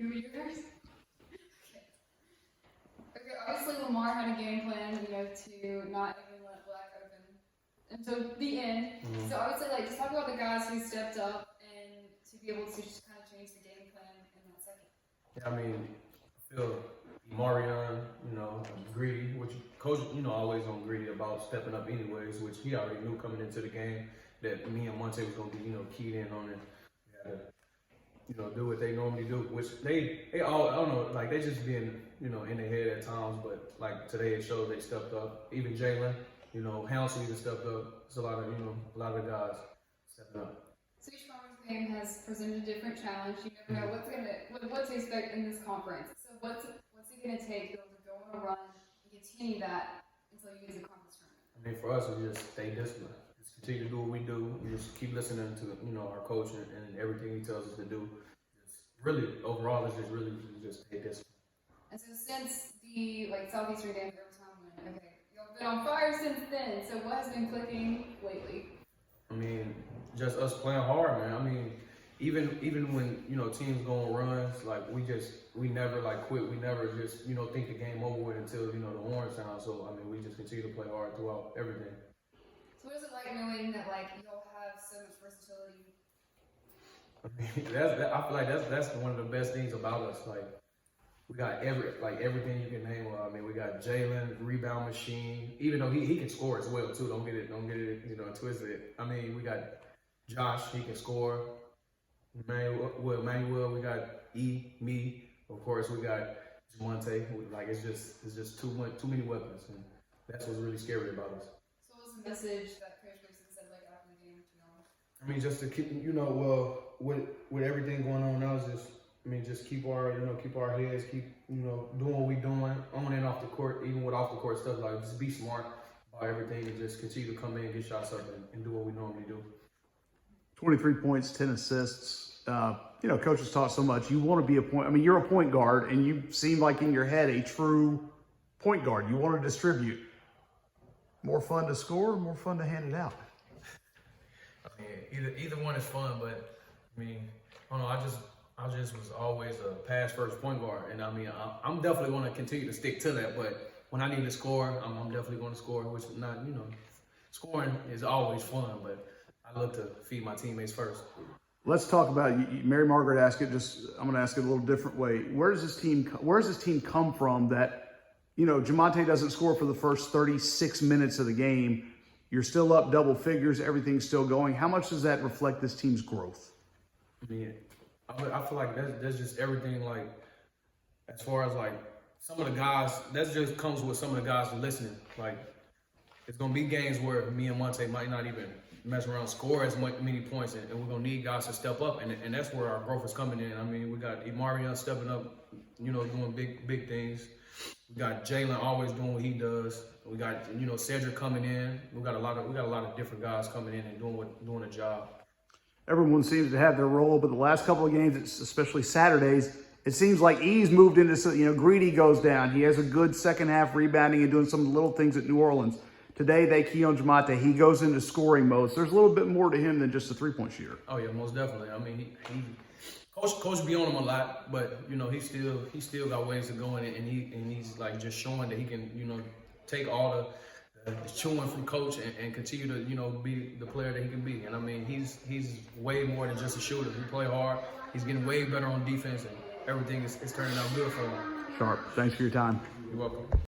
You were yours? Okay, obviously Lamar had a game plan, to not even let Black open until the end. Mm-hmm. So obviously, just talk about the guys who stepped up and to be able to just kind of change the game plan in that second. Yeah, I mean, I feel Marion, Greedy, which coach, always on Greedy about stepping up anyways, which he already knew coming into the game that me and Monte was going to be, keyed in on it. We had to, do what they normally do, which they all, I don't know, like they just being, in their head at times, but like today it showed they stepped up. Even Jalen, Hansel even stepped up. It's a lot of guys stepping up. So each conference game has presented a different challenge. You never know what to expect in this conference. So what's it going to take to be able to go on a run and continue that until you get to the conference tournament? I mean, for us, it's just stay disciplined. Just continue to do what we do. We just keep listening to our coach and everything he tells us to do. Just really, overall, it's just really just stay disciplined. And so since the Southeastern game overtime win, okay, y'all been on fire since then. So what has been clicking lately? I mean, just us playing hard, man. I mean, even when teams go on runs, we never quit. We never just think the game over with until the horn sound. So I mean, we just continue to play hard throughout everything. So what is it like knowing that y'all have so much versatility? I mean, I feel like that's one of the best things about us. We got everything you can name. I mean, we got Jalen, rebound machine. Even though he can score as well too. Don't get it, twisted. I mean, we got Josh. He can score. Manuel. We got me. Of course, we got Monte. It's just too many weapons, and that's what's really scary about us. So what was the message that Coach Gibson said after the game to y'all? I mean, just to keep with everything going on now, just keep our heads, keep doing what we doing on and off the court, even with off the court stuff. Just be smart about everything and just continue to come in, get shots up, and do what we normally do. 23 points, 10 assists. Coach has taught so much. You want to be a point. I mean, you're a point guard, and you seem like in your head a true point guard. You want to distribute. More fun to score, more fun to hand it out. I mean, either one is fun, but I mean, I don't know. I just was always a pass first point guard, and I mean, I'm definitely going to continue to stick to that. But when I need to score, I'm definitely going to score. Which is not, scoring is always fun, but I look to feed my teammates first. Let's talk about Mary Margaret asked it. I'm going to ask it a little different way. Where does this team come from that Jamonte doesn't score for the first 36 minutes of the game? You're still up double figures. Everything's still going. How much does that reflect this team's growth? I mean, I feel like that's just everything. As far as some of the guys, that just comes with some of the guys listening. It's gonna be games where me and Monte might not even mess around, score as many points, and we're gonna need guys to step up, and that's where our growth is coming in. I mean, we got Marion stepping up, doing big things. We got Jalen always doing what he does. We got Cedric coming in. We got a lot of different guys coming in and doing a job. Everyone seems to have their role, but the last couple of games, especially Saturdays, it seems like E's moved into, Greedy goes down. He has a good second half rebounding and doing some little things at New Orleans. Today, they key on Jamonte. He goes into scoring mode. So there's a little bit more to him than just a three-point shooter. Oh, yeah, most definitely. I mean, Coach be on him a lot, but, he still got ways to go in it, and he's just showing that he can, take all the chewing from Coach and continue to, be the player that he can be. And I mean, he's way more than just a shooter. He play hard. He's getting way better on defense, and everything is turning out good for him. Sharp, thanks for your time. You're welcome.